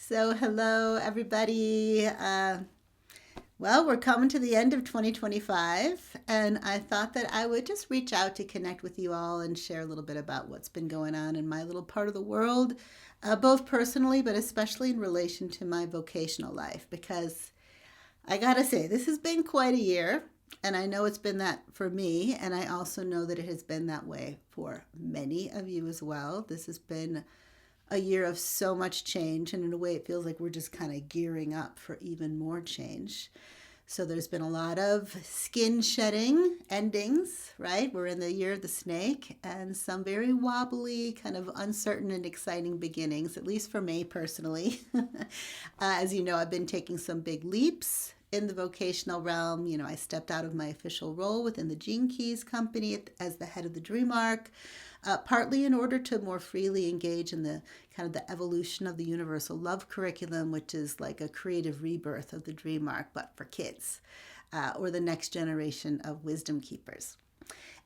Hello everybody. Well, we're coming to the end of 2025, and I thought that I would just reach out to connect with you all and share a little bit about what's been going on in my little part of the world, both personally, but especially in relation to my vocational life. Because I gotta say, this has been quite a year, and I know it's been that for me, and I also know that it has been that way for many of you as well. This has been a year of so much change, and in a way, it feels like we're just kind of gearing up for even more change. So, there's been a lot of skin shedding endings, right? We're in the year of the snake, and some very wobbly, kind of uncertain and exciting beginnings, at least for me personally. As you know, I've been taking some big leaps in the vocational realm. I stepped out of my official role within the Gene Keys company as the head of the DreamArc, partly in order to more freely engage in the kind of the evolution of the universal love curriculum, which is like a creative rebirth of the DreamArc, but for kids, or the next generation of wisdom keepers.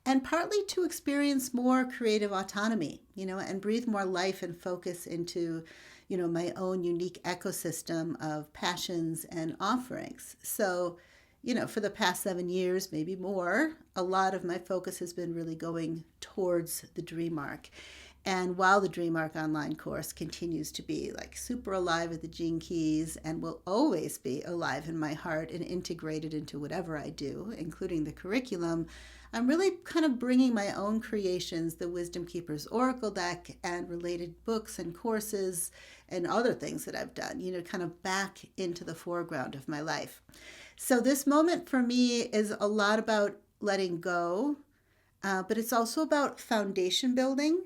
And partly to experience more creative autonomy, and breathe more life and focus into, my own unique ecosystem of passions and offerings. For the past 7 years, maybe more, a lot of my focus has been really going towards the DreamArc. And while the DreamArc online course continues to be like super alive at the Gene Keys and will always be alive in my heart and integrated into whatever I do, including the curriculum, I'm really kind of bringing my own creations, the Wisdom Keepers Oracle deck and related books and courses and other things that I've done, kind of back into the foreground of my life. So this moment for me is a lot about letting go, but it's also about foundation building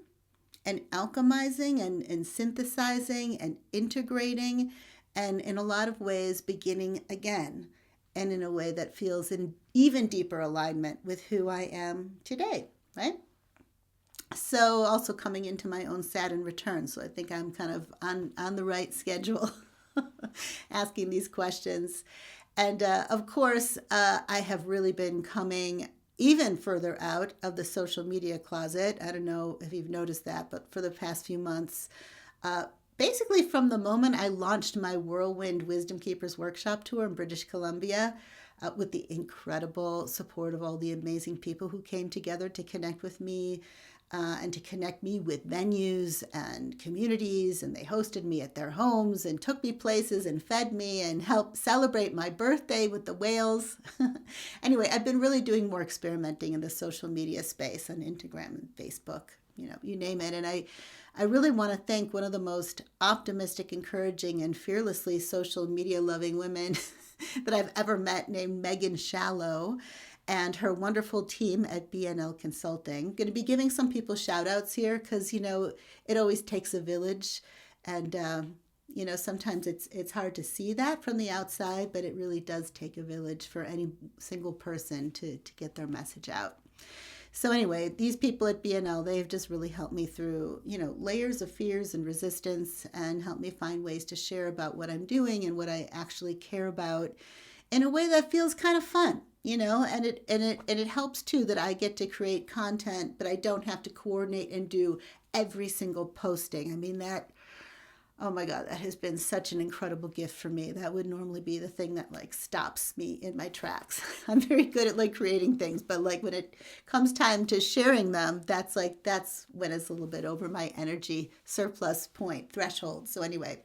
and alchemizing and synthesizing and integrating, and in a lot of ways beginning again, and in a way that feels in even deeper alignment with who I am today, right? So also coming into my own Saturn return. So I think I'm kind of on the right schedule asking these questions. And of course, I have really been coming even further out of the social media closet. I don't know if you've noticed that, but for the past few months, basically from the moment I launched my Whirlwind Wisdom Keepers Workshop Tour in British Columbia, with the incredible support of all the amazing people who came together to connect with me, and to connect me with venues and communities. And they hosted me at their homes and took me places and fed me and helped celebrate my birthday with the whales. Anyway, I've been really doing more experimenting in the social media space on Instagram and Facebook, you name it. And I really want to thank one of the most optimistic, encouraging, and fearlessly social media loving women that I've ever met, named Megan Shallow, and her wonderful team at BNL Consulting. I'm going to be giving some people shout outs here because, it always takes a village. And, sometimes it's hard to see that from the outside, but it really does take a village for any single person to get their message out. So anyway, these people at BNL, they've just really helped me through, layers of fears and resistance, and helped me find ways to share about what I'm doing and what I actually care about in a way that feels kind of fun, and it helps too that I get to create content, but I don't have to coordinate and do every single posting. I mean, oh my God, that has been such an incredible gift for me. That would normally be the thing that stops me in my tracks. I'm very good at creating things, but when it comes time to sharing them, that's when it's a little bit over my energy surplus point threshold. So anyway,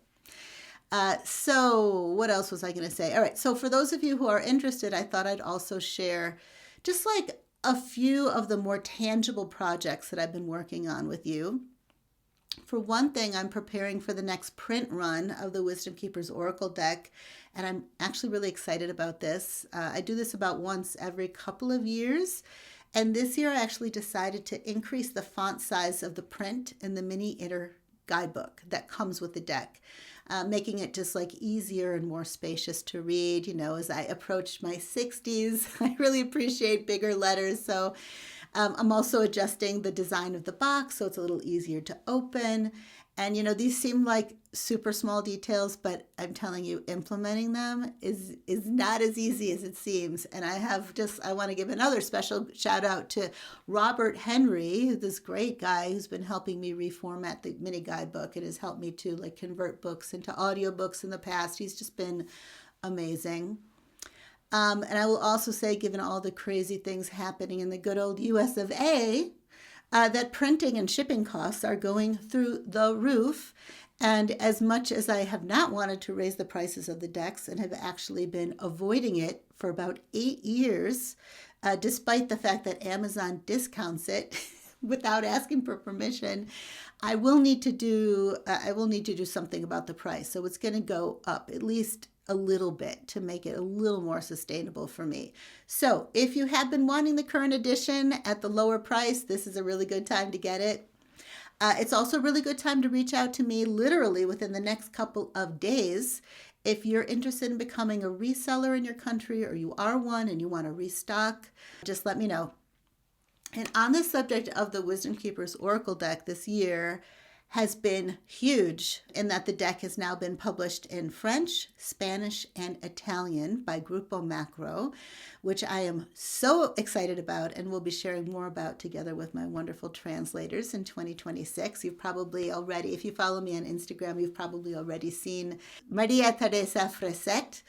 so what else was I going to say? All right. So for those of you who are interested, I thought I'd also share just a few of the more tangible projects that I've been working on with you. For one thing, I'm preparing for the next print run of the Wisdom Keepers Oracle deck, and I'm actually really excited about this. I do this about once every couple of years, and this year I actually decided to increase the font size of the print in the mini inner guidebook that comes with the deck, making it just easier and more spacious to read. As I approach my 60s, I really appreciate bigger letters. So I'm also adjusting the design of the box so it's a little easier to open. And these seem like super small details, but I'm telling you, implementing them is not as easy as it seems. And I want to give another special shout out to Robert Henry, this great guy who's been helping me reformat the mini guidebook and has helped me to like convert books into audiobooks in the past. He's just been amazing. And I will also say, given all the crazy things happening in the good old US of A, that printing and shipping costs are going through the roof. And as much as I have not wanted to raise the prices of the decks and have actually been avoiding it for about 8 years, despite the fact that Amazon discounts it without asking for permission, I will need to do something about the price. So it's going to go up at least a little bit to make it a little more sustainable for me. So if you have been wanting the current edition at the lower price, this is a really good time to get it. It's also a really good time to reach out to me literally within the next couple of days. If you're interested in becoming a reseller in your country, or you are one and you want to restock, just let me know. And on the subject of the Wisdom Keepers Oracle deck, this year has been huge in that the deck has now been published in French, Spanish, and Italian by Grupo Macro, which I am so excited about and will be sharing more about together with my wonderful translators in 2026. You've probably already, if you follow me on Instagram, you've probably already seen Maria Teresa Freset.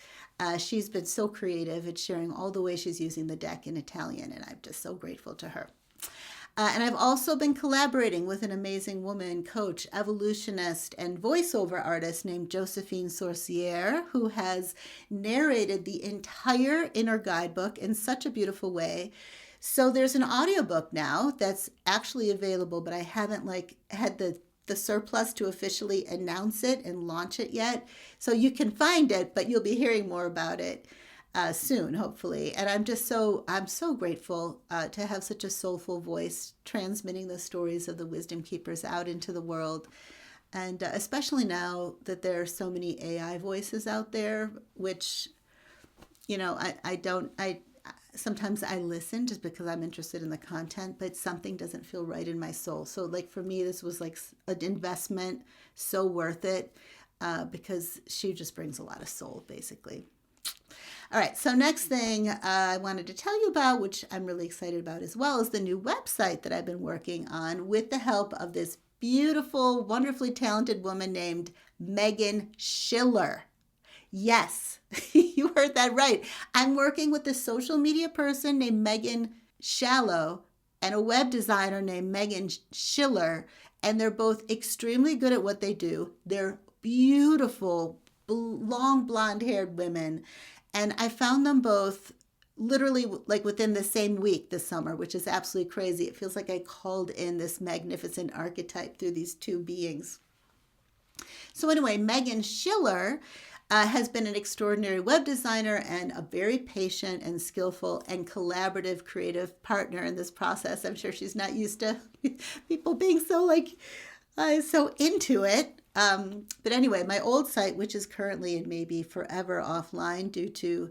She's been so creative at sharing all the ways she's using the deck in Italian, and I'm just so grateful to her. And I've also been collaborating with an amazing woman, coach, evolutionist, and voiceover artist named Josephine Sorcier, who has narrated the entire inner guidebook in such a beautiful way. So there's an audiobook now that's actually available, but I haven't had the surplus to officially announce it and launch it yet. So you can find it, but you'll be hearing more about it soon, hopefully. And I'm so grateful to have such a soulful voice transmitting the stories of the Wisdom Keepers out into the world. And especially now that there are so many AI voices out there, which, sometimes I listen just because I'm interested in the content, but something doesn't feel right in my soul. So like for me, this was like an investment, so worth it, because she just brings a lot of soul, basically. All right, so next thing I wanted to tell you about, which I'm really excited about as well, is the new website that I've been working on with the help of this beautiful, wonderfully talented woman named Megan Schiller. Yes, you heard that right. I'm working with a social media person named Megan Shallow and a web designer named Megan Schiller, and they're both extremely good at what they do. They're beautiful, long blonde-haired women. And I found them both literally like within the same week this summer, which is absolutely crazy. It feels like I called in this magnificent archetype through these two beings. So anyway, Megan Schiller has been an extraordinary web designer and a very patient and skillful and collaborative creative partner in this process. I'm sure she's not used to people being so into it. But anyway, my old site, which is currently and maybe forever offline due to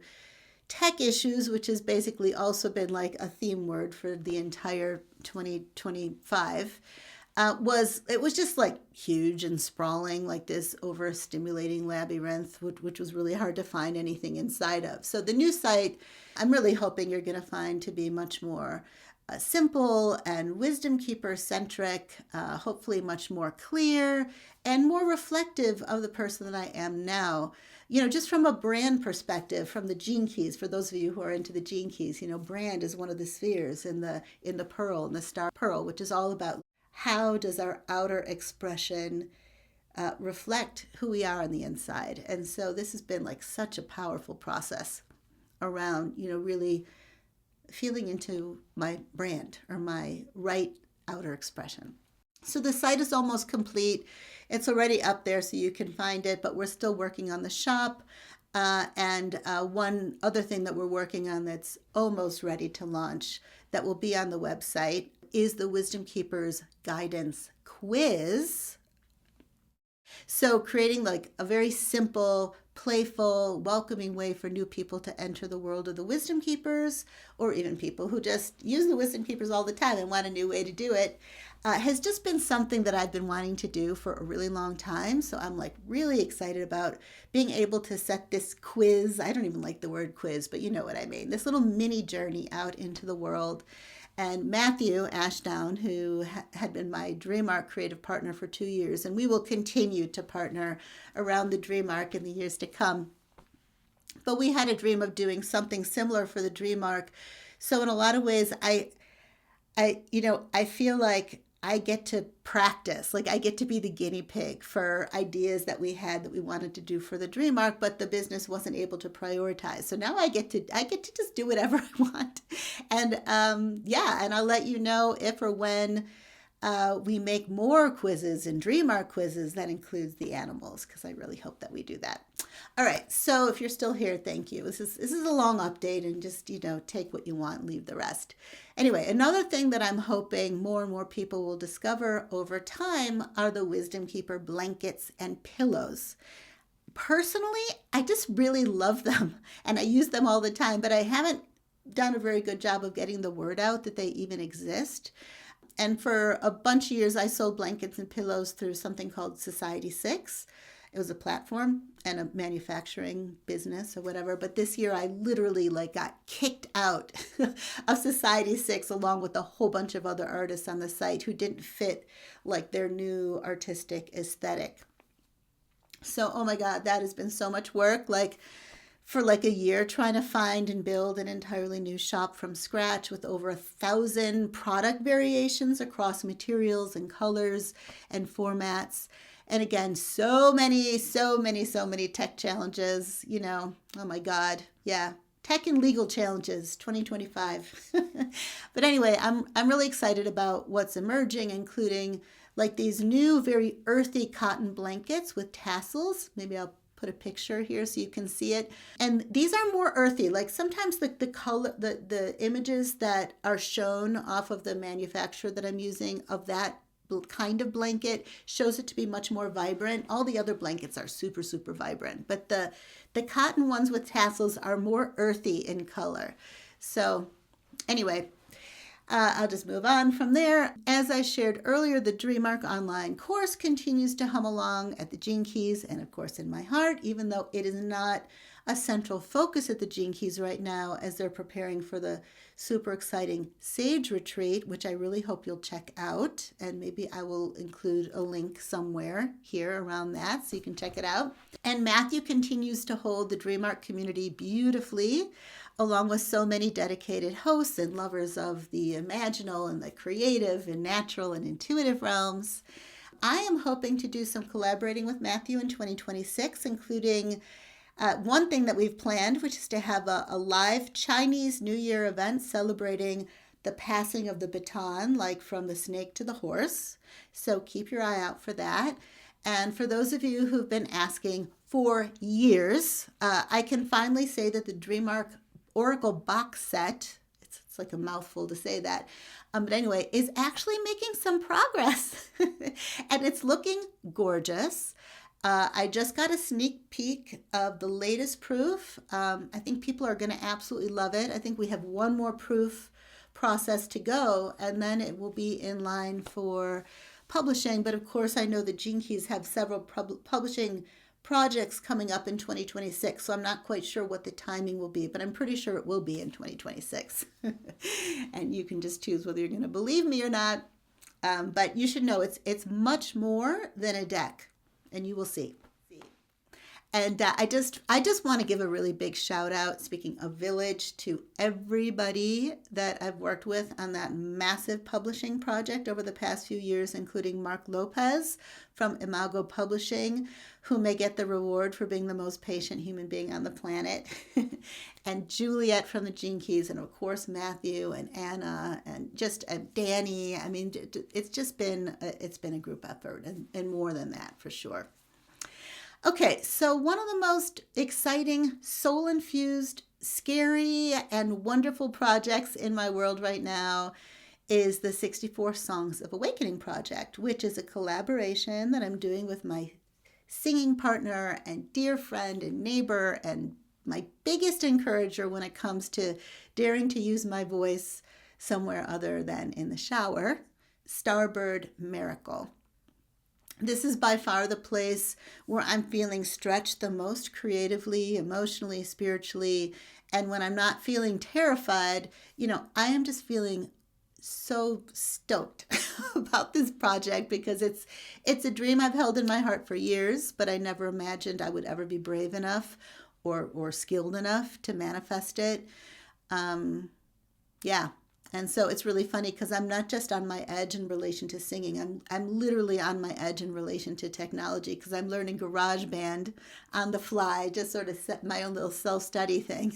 tech issues, which has basically also been like a theme word for the entire 2025, it was just like huge and sprawling, like this overstimulating labyrinth, which was really hard to find anything inside of. So the new site, I'm really hoping you're going to find to be much more simple and Wisdom Keeper centric, hopefully much more clear and more reflective of the person that I am now. Just from a brand perspective, from the Gene Keys, for those of you who are into the Gene Keys, brand is one of the spheres in the pearl, in the star pearl, which is all about how does our outer expression reflect who we are on the inside. And so this has been like such a powerful process around, really feeling into my brand or my right outer expression. So the site is almost complete. It's already up there so you can find it, but we're still working on the shop. And one other thing that we're working on that's almost ready to launch that will be on the website is the Wisdom Keepers Guidance Quiz. So creating like a very simple, playful, welcoming way for new people to enter the world of the Wisdom Keepers, or even people who just use the Wisdom Keepers all the time and want a new way to do it. has just been something that I've been wanting to do for a really long time. So I'm like really excited about being able to set this quiz. I don't even like the word quiz, but you know what I mean. This little mini journey out into the world. And Matthew Ashdown, who had been my Dream Arc creative partner for 2 years, and we will continue to partner around the Dream Arc in the years to come. But we had a dream of doing something similar for the Dream Arc. So in a lot of ways, I feel like I get to practice, like I get to be the guinea pig for ideas that we had that we wanted to do for the Dream Arc, but the business wasn't able to prioritize. So now I get to just do whatever I want, and and I'll let you know if or when we make more quizzes and Dream Arc quizzes that includes the animals, because I really hope that we do that. All right, so if you're still here, thank you. This is a long update, and just take what you want, leave the rest. Anyway, another thing that I'm hoping more and more people will discover over time are the Wisdom Keeper blankets and pillows. Personally, I just really love them, and I use them all the time, but I haven't done a very good job of getting the word out that they even exist. And for a bunch of years, I sold blankets and pillows through something called Society6. It was a platform and a manufacturing business or whatever. But this year, I literally got kicked out of Society6 along with a whole bunch of other artists on the site who didn't fit their new artistic aesthetic. So, oh my God, that has been so much work. For a year trying to find and build an entirely new shop from scratch with over 1,000 product variations across materials and colors and formats. And again, so many tech challenges, oh my God. Yeah. Tech and legal challenges, 2025. But anyway, I'm really excited about what's emerging, including these new, very earthy cotton blankets with tassels. Maybe I'll put a picture here so you can see it. And these are more earthy. Sometimes the color, the images that are shown off of the manufacturer that I'm using of that kind of blanket shows it to be much more vibrant. All the other blankets are super, super vibrant, but the cotton ones with tassels are more earthy in color. So anyway, I'll just move on from there. As I shared earlier, the Dream Arc online course continues to hum along at the Gene Keys and, of course, in my heart, even though it is not a central focus at the Gene Keys right now as they're preparing for the super exciting Sage Retreat, which I really hope you'll check out. And maybe I will include a link somewhere here around that so you can check it out. And Matthew continues to hold the Dream Arc community beautifully, along with so many dedicated hosts and lovers of the imaginal and the creative and natural and intuitive realms. I am hoping to do some collaborating with Matthew in 2026, including one thing that we've planned, which is to have a live Chinese New Year event celebrating the passing of the baton, from the snake to the horse. So keep your eye out for that. And for those of you who've been asking for years, I can finally say that the Dream Arc Oracle box set, it's like a mouthful to say that, but anyway, is actually making some progress. And it's looking gorgeous. I just got a sneak peek of the latest proof. I think people are going to absolutely love it. I think we have one more proof process to go, and then it will be in line for publishing. But of course, I know the Gene Keys have several publishing projects coming up in 2026, so I'm not quite sure what the timing will be, but I'm pretty sure it will be in 2026. And you can just choose whether you're going to believe me or not. But you should know it's much more than a deck, and you will see. And I just want to give a really big shout out, speaking of Village, to everybody that I've worked with on that massive publishing project over the past few years, including Mark Lopez from Imago Publishing, who may get the reward for being the most patient human being on the planet, and Juliet from the Gene Keys, and of course Matthew and Anna and just Danny. I mean, it's been a group effort, and more than that for sure. Okay, so one of the most exciting, soul-infused, scary, and wonderful projects in my world right now is the 64 Songs of Awakening project, which is a collaboration that I'm doing with my singing partner and dear friend and neighbor and my biggest encourager when it comes to daring to use my voice somewhere other than in the shower, Starbird Miracle. This is by far the place where I'm feeling stretched the most creatively, emotionally, spiritually. And when I'm not feeling terrified, I am just feeling so stoked about this project because it's a dream I've held in my heart for years, but I never imagined I would ever be brave enough or skilled enough to manifest it. Yeah. And so it's really funny because I'm not just on my edge in relation to singing. I'm literally on my edge in relation to technology because I'm learning GarageBand on the fly, just sort of set my own little self-study thing.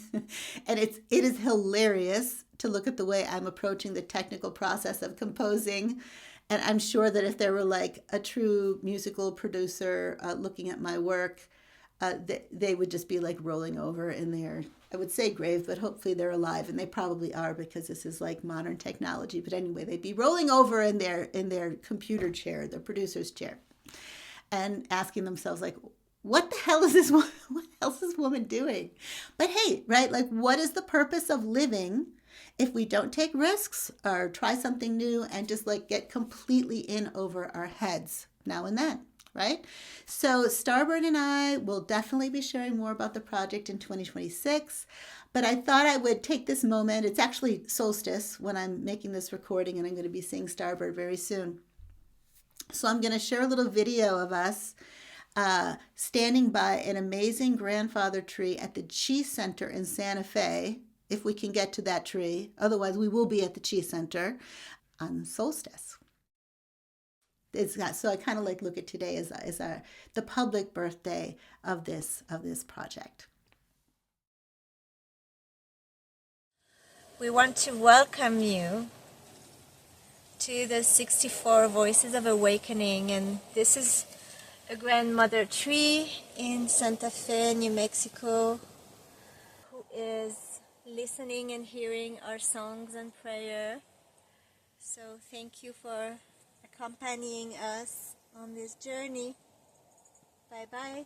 And it is hilarious to look at the way I'm approaching the technical process of composing. And I'm sure that if there were like a true musical producer looking at my work, they would just be like rolling over in their, I would say grave, but hopefully they're alive, and they probably are because this is like modern technology. But anyway, they'd be rolling over in their computer chair, their producer's chair, and asking themselves like, what the hell is this? What else is this woman doing? But hey, right? Like, what is the purpose of living if we don't take risks or try something new and just like get completely in over our heads now and then? Right? So Starbird and I will definitely be sharing more about the project in 2026, but I thought I would take this moment. It's actually solstice when I'm making this recording, and I'm going to be seeing Starbird very soon. So I'm going to share a little video of us standing by an amazing grandfather tree at the Chi Center in Santa Fe, if we can get to that tree. Otherwise, we will be at the Chi Center on solstice. So I kind of like look at today as the public birthday of this project. We want to welcome you to the 64 Voices of Awakening, and this is a grandmother tree in Santa Fe, New Mexico, who is listening and hearing our songs and prayer. So thank you for accompanying us on this journey. Bye-bye.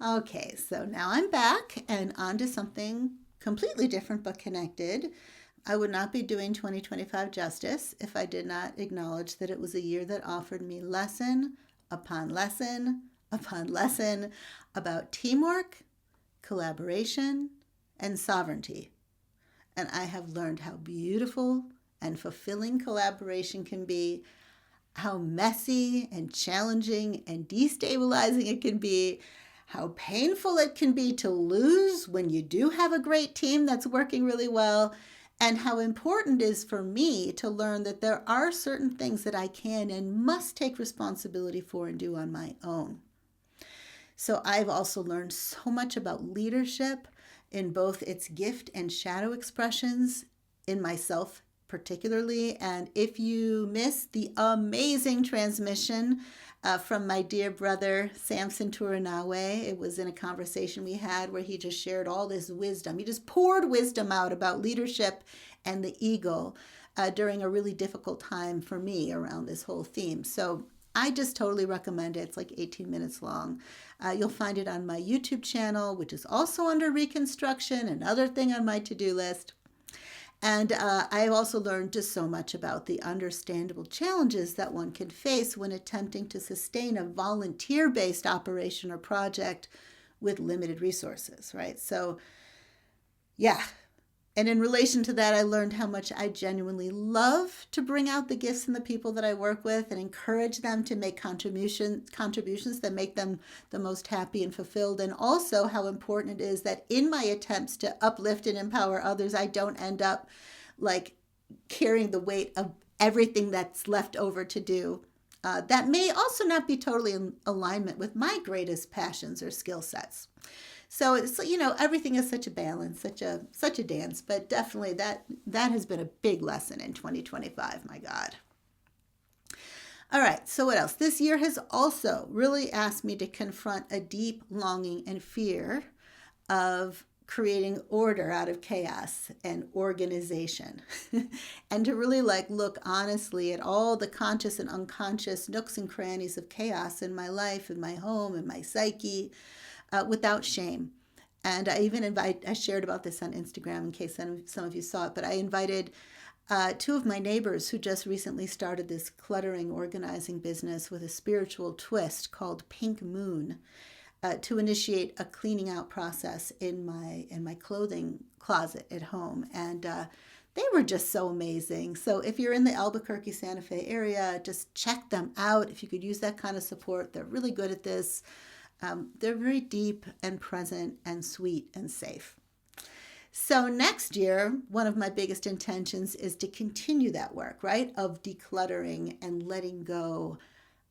Okay, so now I'm back and on to something completely different but connected. I would not be doing 2025 justice if I did not acknowledge that it was a year that offered me lesson upon lesson upon lesson about teamwork, collaboration, and sovereignty. And I have learned how beautiful and fulfilling collaboration can be, how messy and challenging and destabilizing it can be, how painful it can be to lose when you do have a great team that's working really well, and how important it is for me to learn that there are certain things that I can and must take responsibility for and do on my own. So I've also learned so much about leadership in both its gift and shadow expressions, in myself particularly. And if you missed the amazing transmission from my dear brother Samson Turanawe, it was in a conversation we had where he just shared all this wisdom. He just poured wisdom out about leadership and the ego during a really difficult time for me around this whole theme. So I just totally recommend it. It's like 18 minutes long. You'll find it on my YouTube channel, which is also under Reconstruction, another thing on my to-do list. And I've also learned just so much about the understandable challenges that one can face when attempting to sustain a volunteer-based operation or project with limited resources, right? So, yeah. And in relation to that, I learned how much I genuinely love to bring out the gifts in the people that I work with and encourage them to make contributions that make them the most happy and fulfilled. And also how important it is that in my attempts to uplift and empower others, I don't end up like carrying the weight of everything that's left over to do. That may also not be totally in alignment with my greatest passions or skill sets. So it's, everything is such a balance, such a dance, but definitely that has been a big lesson in 2025, my God. All right, so what else? This year has also really asked me to confront a deep longing and fear of creating order out of chaos and organization and to really look honestly at all the conscious and unconscious nooks and crannies of chaos in my life, in my home, in my psyche, without shame, And I shared about this on Instagram in case some of you saw it, but I invited two of my neighbors who just recently started this cluttering organizing business with a spiritual twist called Pink Moon, to initiate a cleaning out process in my clothing closet at home. And they were just so amazing. So if you're in the Albuquerque, Santa Fe area, just check them out. If you could use that kind of support, they're really good at this. They're very deep and present and sweet and safe. So next year, one of my biggest intentions is to continue that work, right? Of decluttering and letting go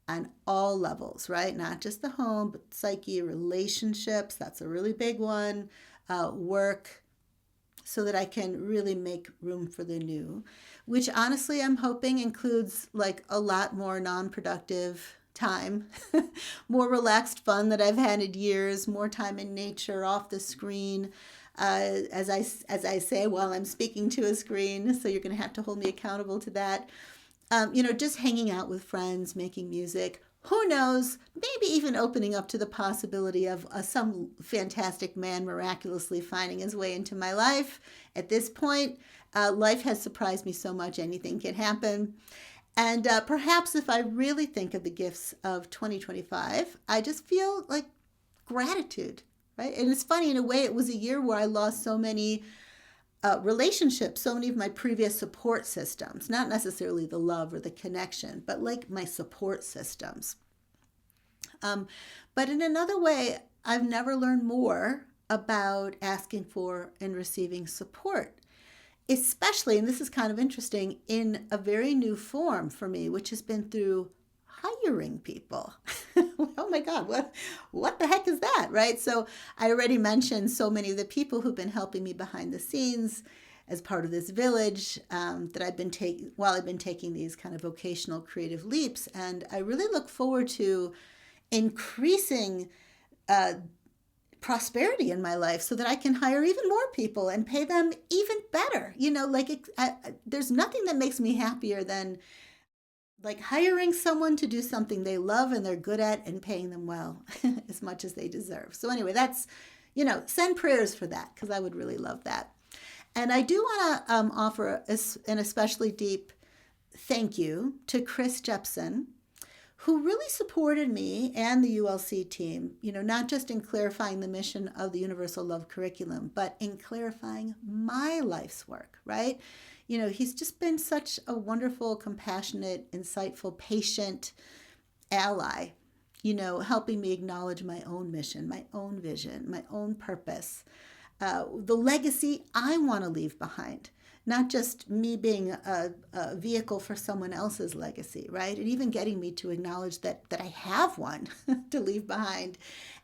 on all levels, right? Not just the home, but psyche, relationships. That's a really big one. Work, so that I can really make room for the new, which honestly I'm hoping includes like a lot more non-productive time, more relaxed fun that I've had in years, more time in nature, off the screen. As I say while I'm speaking to a screen, so you're going to have to hold me accountable to that. Just hanging out with friends, making music. Who knows? Maybe even opening up to the possibility of some fantastic man miraculously finding his way into my life. At this point, life has surprised me so much, anything can happen. And perhaps if I really think of the gifts of 2025, I just feel like gratitude, right? And it's funny, in a way, it was a year where I lost so many relationships, so many of my previous support systems, not necessarily the love or the connection, but like my support systems. But in another way, I've never learned more about asking for and receiving support, especially, and this is kind of interesting, in a very new form for me, which has been through hiring people. Oh my God, what the heck is that, right? So I already mentioned so many of the people who've been helping me behind the scenes as part of this village, that I've been taking these kind of vocational creative leaps. And I really look forward to increasing prosperity in my life so that I can hire even more people and pay them even better. There's nothing that makes me happier than like hiring someone to do something they love and they're good at and paying them well as much as they deserve. So anyway, that's, send prayers for that, because I would really love that. And I do want to offer an especially deep thank you to Chris Jepson, who really supported me and the ULC team, not just in clarifying the mission of the Universal Love Curriculum, but in clarifying my life's work, right? He's just been such a wonderful, compassionate, insightful, patient ally, helping me acknowledge my own mission, my own vision, my own purpose, the legacy I want to leave behind, not just me being a vehicle for someone else's legacy, right? And even getting me to acknowledge that I have one to leave behind,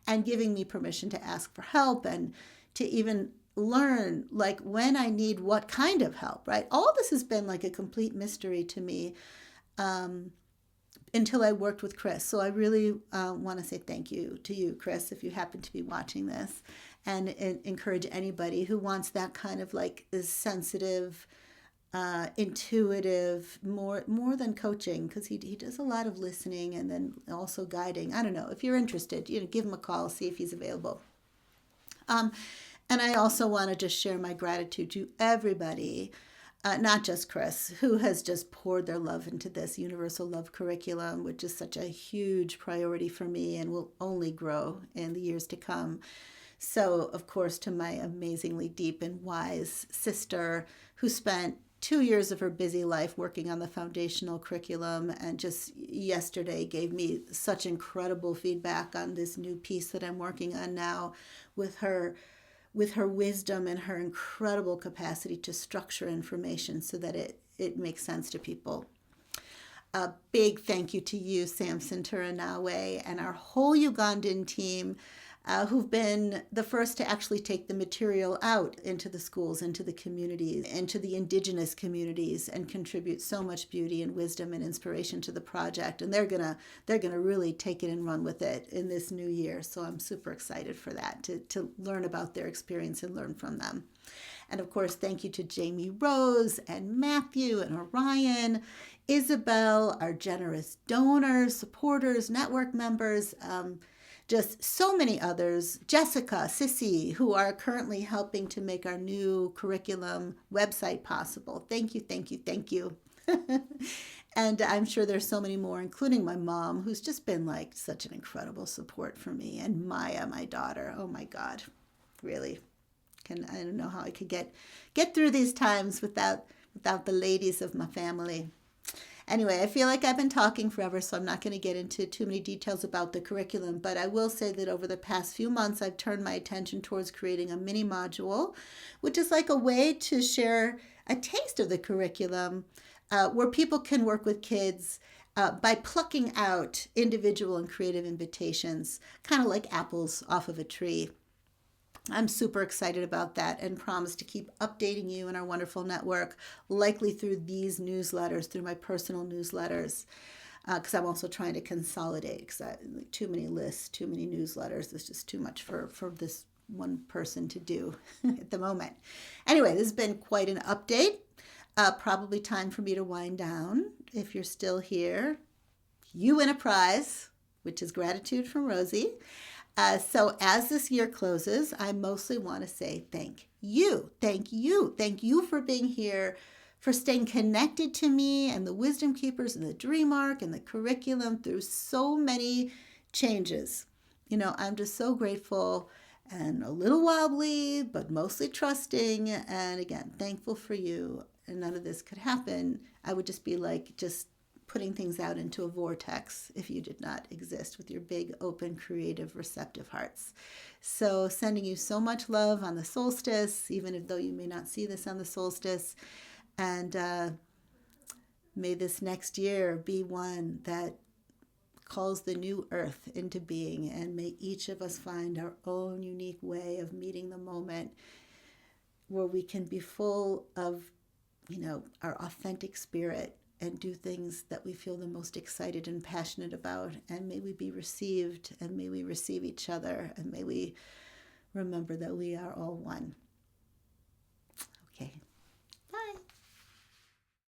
and giving me permission to ask for help and to even learn like when I need what kind of help, right? All this has been like a complete mystery to me until I worked with Chris. So I really want to say thank you to you, Chris, if you happen to be watching this, and encourage anybody who wants that kind of like sensitive, intuitive, more than coaching, because he does a lot of listening and then also guiding. I don't know, if you're interested, give him a call, see if he's available. And I also want to just share my gratitude to everybody, not just Chris, who has just poured their love into this Universal Love Curriculum, which is such a huge priority for me and will only grow in the years to come. So, of course, to my amazingly deep and wise sister, who spent 2 years of her busy life working on the foundational curriculum, and just yesterday gave me such incredible feedback on this new piece that I'm working on now, with her wisdom and her incredible capacity to structure information so that it makes sense to people. A big thank you to you, Samson Turanawe, and our whole Ugandan team, who've been the first to actually take the material out into the schools, into the communities, into the indigenous communities, and contribute so much beauty and wisdom and inspiration to the project. And they're gonna really take it and run with it in this new year. So I'm super excited for that, to learn about their experience and learn from them. And of course, thank you to Jamie Rose and Matthew and Orion, Isabel, our generous donors, supporters, network members. just so many others, Jessica, Sissy, who are currently helping to make our new curriculum website possible. Thank you, thank you, thank you. And I'm sure there's so many more, including my mom, who's just been like such an incredible support for me, and Maya, my daughter. Oh my God, really. I don't know how I could get through these times without the ladies of my family. Anyway, I feel like I've been talking forever, so I'm not going to get into too many details about the curriculum, but I will say that over the past few months, I've turned my attention towards creating a mini module, which is like a way to share a taste of the curriculum where people can work with kids by plucking out individual and creative invitations, kind of like apples off of a tree. I'm super excited about that and promise to keep updating you in our wonderful network, likely through these newsletters, through my personal newsletters, because I'm also trying to consolidate, because too many lists, too many newsletters. It's just too much for this one person to do at the moment. Anyway, this has been quite an update. Probably time for me to wind down. If you're still here, you win a prize, which is gratitude from Rosie. So as this year closes, I mostly want to say thank you. Thank you. Thank you for being here, for staying connected to me and the Wisdom Keepers and the Dream Arc and the curriculum through so many changes. I'm just so grateful and a little wobbly, but mostly trusting. And again, thankful for you. And none of this could happen. I would just be like, just putting things out into a vortex if you did not exist with your big, open, creative, receptive hearts. So sending you so much love on the solstice, even though you may not see this on the solstice. And may this next year be one that calls the new earth into being, and may each of us find our own unique way of meeting the moment where we can be full of, our authentic spirit and do things that we feel the most excited and passionate about. And may we be received, and may we receive each other, and may we remember that we are all one.